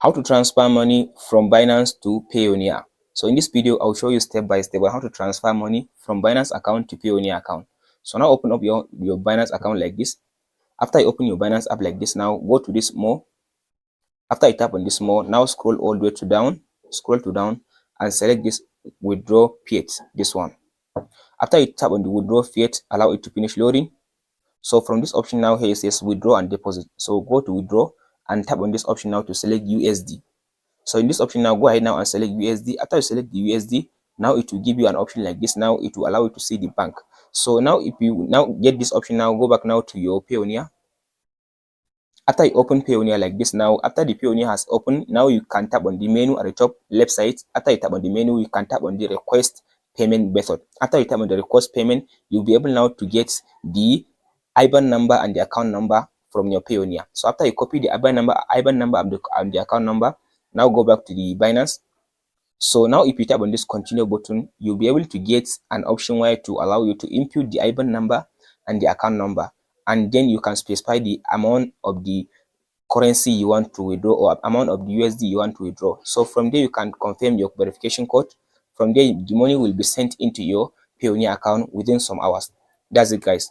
How to transfer money from Binance to Payoneer. So in this video, I'll show you step by step on how to transfer money from Binance account to Payoneer account. So now open up your Binance account like this. After you open your Binance app like this, now go to this more. After you tap on this more, now scroll all the way to down, and select this withdraw fiat, this one. After you tap on the withdraw fiat, allow it to finish loading. So from this option now, here it says withdraw and deposit. So go to withdraw and tap on this option now to select USD. So in this option now, go ahead now and select USD. After you select the USD, now it will give you an option like this. Now it will allow you to see the bank. So now if you now get this option, now go back now to your Payoneer. After you open Payoneer like this, now after the Payoneer has opened, now you can tap on the menu at the top left side. After you tap on the menu, you can tap on the request payment method. After you tap on the request payment, you'll be able now to get the IBAN number and the account number from your Payoneer. So after you copy the IBAN number and the account number, now go back to the Binance. So now if you tap on this continue button, you'll be able to get an option where to allow you to input the IBAN number and the account number, and then you can specify the amount of the currency you want to withdraw or amount of the USD you want to withdraw. So from there you can confirm your verification code. From there the money will be sent into your Payoneer account within some hours. That's it, guys.